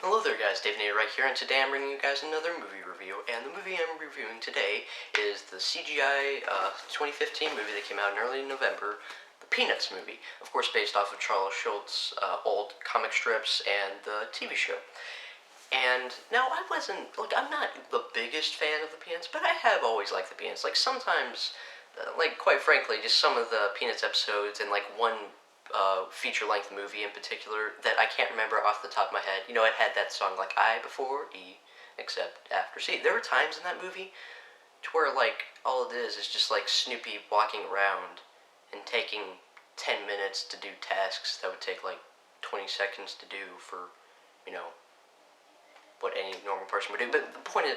Hello there guys, Davinator right here, and today I'm bringing you guys another movie review, and the movie I'm reviewing today is the CGI 2015 movie that came out in early November, the Peanuts movie, of course based off of Charles Schultz's old comic strips and the TV show. And now I'm not the biggest fan of the Peanuts, but I have always liked the Peanuts. Like sometimes, quite frankly, just some of the Peanuts episodes and like one feature-length movie in particular that I can't remember off the top of my head. You know, it had that song like I before E, except after C. There were times in that movie to where like all it is just like Snoopy walking around and taking 10 minutes to do tasks that would take like 20 seconds to do for, you know, what any normal person would do. But the point is,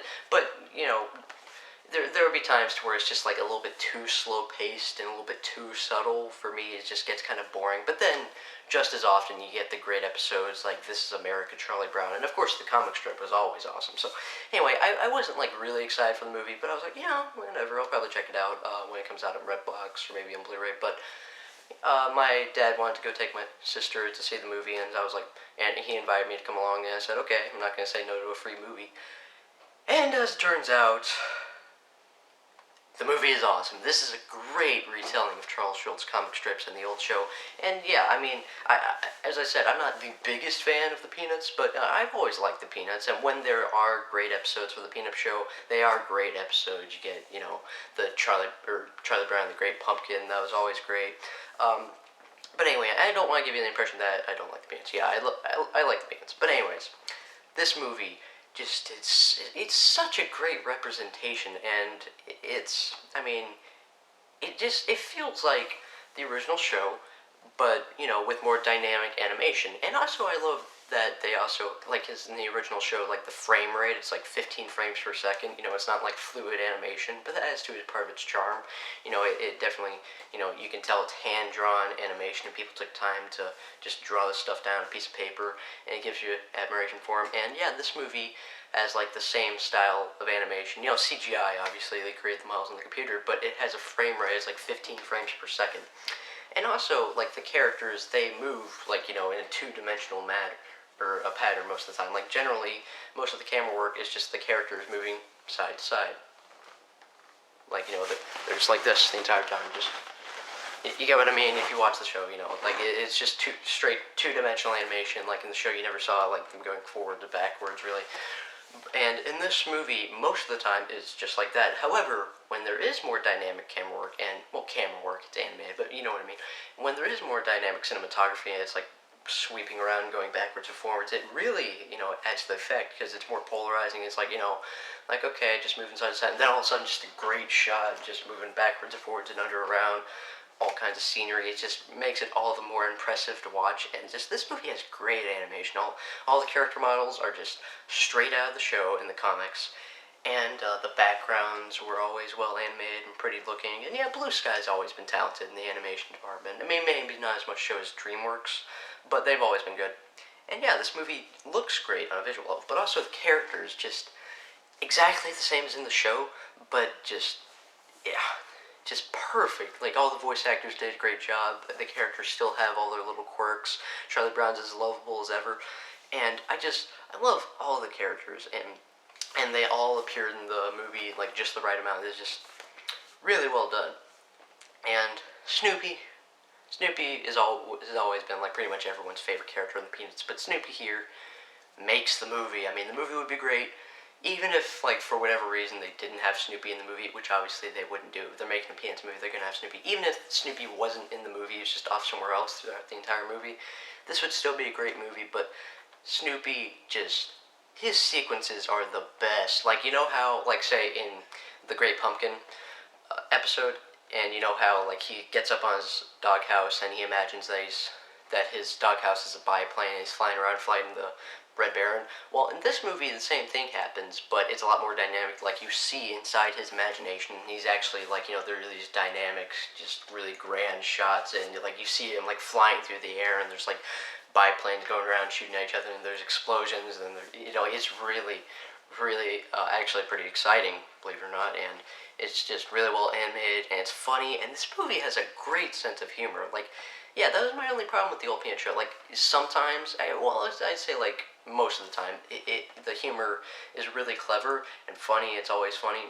there would be times to where it's just like a little bit too slow paced and a little bit too subtle for me. It just gets kind of boring. But then, just as often, you get the great episodes like This Is America, Charlie Brown, and of course the comic strip was always awesome. So anyway, I wasn't like really excited for the movie, but I was like, yeah, whatever. I'll probably check it out when it comes out on Redbox or maybe on Blu-ray. But my dad wanted to go take my sister to see the movie, and I was like, and he invited me to come along, and I said, okay, I'm not going to say no to a free movie. And as it turns out, the movie is awesome. This is a great retelling of Charles Schultz's comic strips and the old show. And yeah, I mean, as I said, I'm not the biggest fan of the Peanuts, but I've always liked the Peanuts. And when there are great episodes for the Peanut Show, they are great episodes. You get, you know, the Charlie Brown, the Great Pumpkin. That was always great. But anyway, I don't want to give you the impression that I don't like the Peanuts. Yeah, I like the Peanuts. But anyways, this movie it's such a great representation, and it feels like the original show, but you know, with more dynamic animation. And also I love that they also, like, as in the original show, like the frame rate, it's like 15 frames per second. You know, it's not like fluid animation, but that adds to it part of its charm. You know, it definitely, you know, you can tell it's hand-drawn animation and people took time to just draw this stuff down on a piece of paper, and it gives you admiration for them. And yeah, this movie has like the same style of animation. You know, CGI, obviously, they create the models on the computer, but it has a frame rate, it's like 15 frames per second. And also, like, the characters, they move, like, you know, in a two-dimensional manner, or a pattern most of the time. Like, generally, most of the camera work is just the characters moving side to side. Like, you know, they're just like this the entire time. Just, you get what I mean if you watch the show, you know. Like, it's just straight two-dimensional animation. Like, in the show, you never saw, like, them going forward to backwards, really. And in this movie, most of the time, it's just like that. However, when there is more dynamic camera work, and, well, camera work, it's animated, but you know what I mean. When there is more dynamic cinematography, and it's like sweeping around, going backwards and forwards, it really, you know, adds to the effect, because it's more polarizing. It's like, you know, like, okay, just moving side to side, and then all of a sudden, just a great shot, just moving backwards and forwards and under, around, all kinds of scenery. It just makes it all the more impressive to watch. And just, this movie has great animation. All the character models are just straight out of the show in the comics, and the backgrounds were always well animated and pretty looking. And yeah, Blue Sky's always been talented in the animation department. I mean, maybe not as much show as DreamWorks, but they've always been good. And yeah, this movie looks great on a visual level, but also the characters just exactly the same as in the show, but just, yeah, just perfect. Like, all the voice actors did a great job. The characters still have all their little quirks. Charlie Brown's as lovable as ever. And I love all the characters, and they all appeared in the movie, like, just the right amount. It's just really well done. And Snoopy has always been, like, pretty much everyone's favorite character in the Peanuts, but Snoopy here makes the movie. I mean, the movie would be great even if, like, for whatever reason they didn't have Snoopy in the movie, which obviously they wouldn't do. If they're making a Peanuts movie, they're going to have Snoopy. Even if Snoopy wasn't in the movie, he was just off somewhere else throughout the entire movie, this would still be a great movie. But Snoopy just, his sequences are the best. Like, you know how, like, say, in the Great Pumpkin episode, and you know how, like, he gets up on his doghouse and he imagines that his doghouse is a biplane and he's flying around fighting the Red Baron. Well, in this movie, the same thing happens, but it's a lot more dynamic. Like, you see inside his imagination, he's actually, like, you know, there are these dynamic, just really grand shots, and, like, you see him, like, flying through the air, and there's, like, biplanes going around shooting at each other, and there's explosions, and, you know, it's really, really, actually pretty exciting, believe it or not, and it's just really well animated, and it's funny, and this movie has a great sense of humor. Like, Yeah, that was my only problem with the old Peanut show. Like sometimes, well, I'd say like most of the time, the humor is really clever and funny. It's always funny,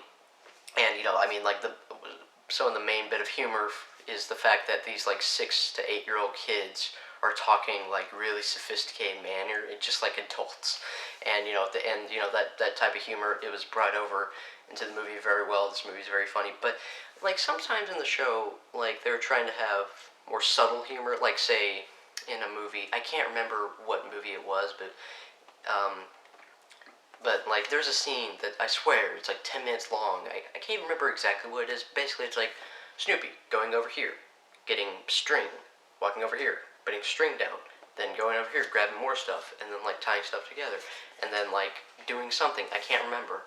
and I mean, like some of the main bit of humor is the fact that these like 6 to 8 year old kids are talking like really sophisticated manner, just like adults, and that type of humor, it was brought over into the movie very well. This movie is very funny, but like sometimes in the show, like they were trying to have more subtle humor, like say in a movie, I can't remember what movie it was, um, but like, there's a scene that I swear it's like 10 minutes long. I can't remember exactly what it is. Basically, it's like Snoopy going over here, getting string, walking over here, putting string down, then going over here, grabbing more stuff, and then like tying stuff together, and then like doing something. I can't remember.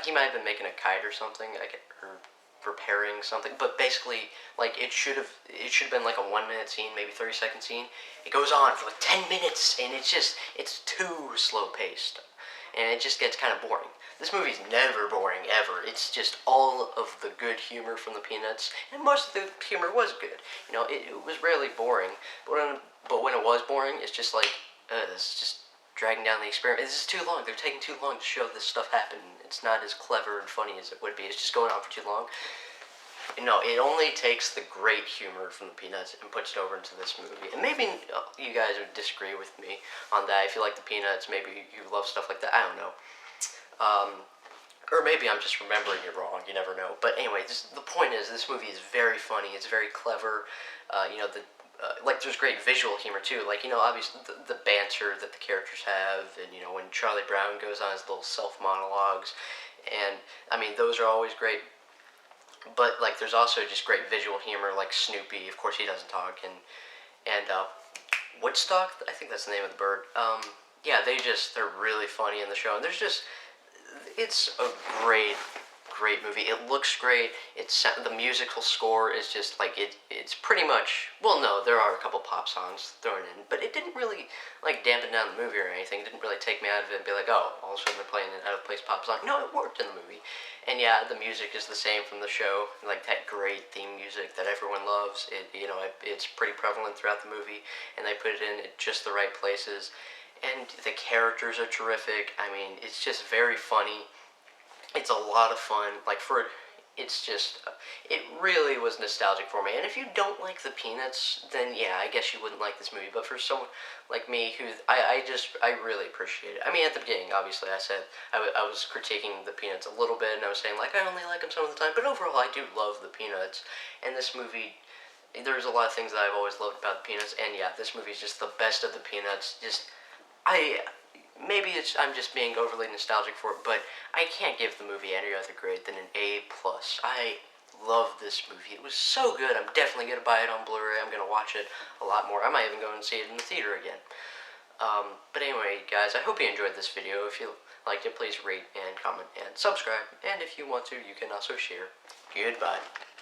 He might have been making a kite or something, or repairing something. But basically, like it should have been like a 1 minute scene, maybe 30-second scene. It goes on for like 10 minutes, and it's too slow paced and it just gets kind of boring. This movie's never boring, ever. It's just all of the good humor from the Peanuts, and most of the humor was good. It was rarely boring, but when it was boring, it's just like, it's just dragging down the experiment. This is too long. They're taking too long to show this stuff happen. It's not as clever and funny as it would be. It's just going on for too long. No, it only takes the great humor from the Peanuts and puts it over into this movie. And maybe you guys would disagree with me on that. If you like the Peanuts, maybe you love stuff like that. I don't know. Um, or maybe I'm just remembering it wrong. You never know. But anyway, the point is, this movie is very funny. It's very clever. Like there's great visual humor too. Like obviously the banter that the characters have, and when Charlie Brown goes on his little self monologues, and I mean those are always great. But like there's also just great visual humor, like Snoopy. Of course, he doesn't talk, and Woodstock. I think that's the name of the bird. Yeah, they're really funny in the show, and it's a great movie. It looks great. The musical score is just like it's pretty much, well, no, there are a couple pop songs thrown in, but it didn't really like dampen down the movie or anything. It didn't really take me out of it and be like, oh, all of a sudden they're playing an out of place pop song. No, it worked in the movie, and yeah, the music is the same from the show, like that great theme music that everyone loves. It's pretty prevalent throughout the movie, and they put it in at just the right places. And the characters are terrific. I mean, it's just very funny. It's a lot of fun. It really was nostalgic for me. And if you don't like the Peanuts, then yeah, I guess you wouldn't like this movie. But for someone like me, I really appreciate it. I mean, at the beginning, obviously, I said I was critiquing the Peanuts a little bit, and I was saying like I only like them some of the time. But overall, I do love the Peanuts. And this movie, there's a lot of things that I've always loved about the Peanuts. And yeah, this movie is just the best of the Peanuts. I maybe I'm just being overly nostalgic for it, but I can't give the movie any other grade than an A plus. I love this movie. It was so good. I'm definitely gonna buy it on Blu-ray. I'm gonna watch it a lot more. I might even go and see it in the theater again. But anyway, guys, I hope you enjoyed this video. If you liked it, please rate and comment and subscribe. And if you want to, you can also share. Goodbye.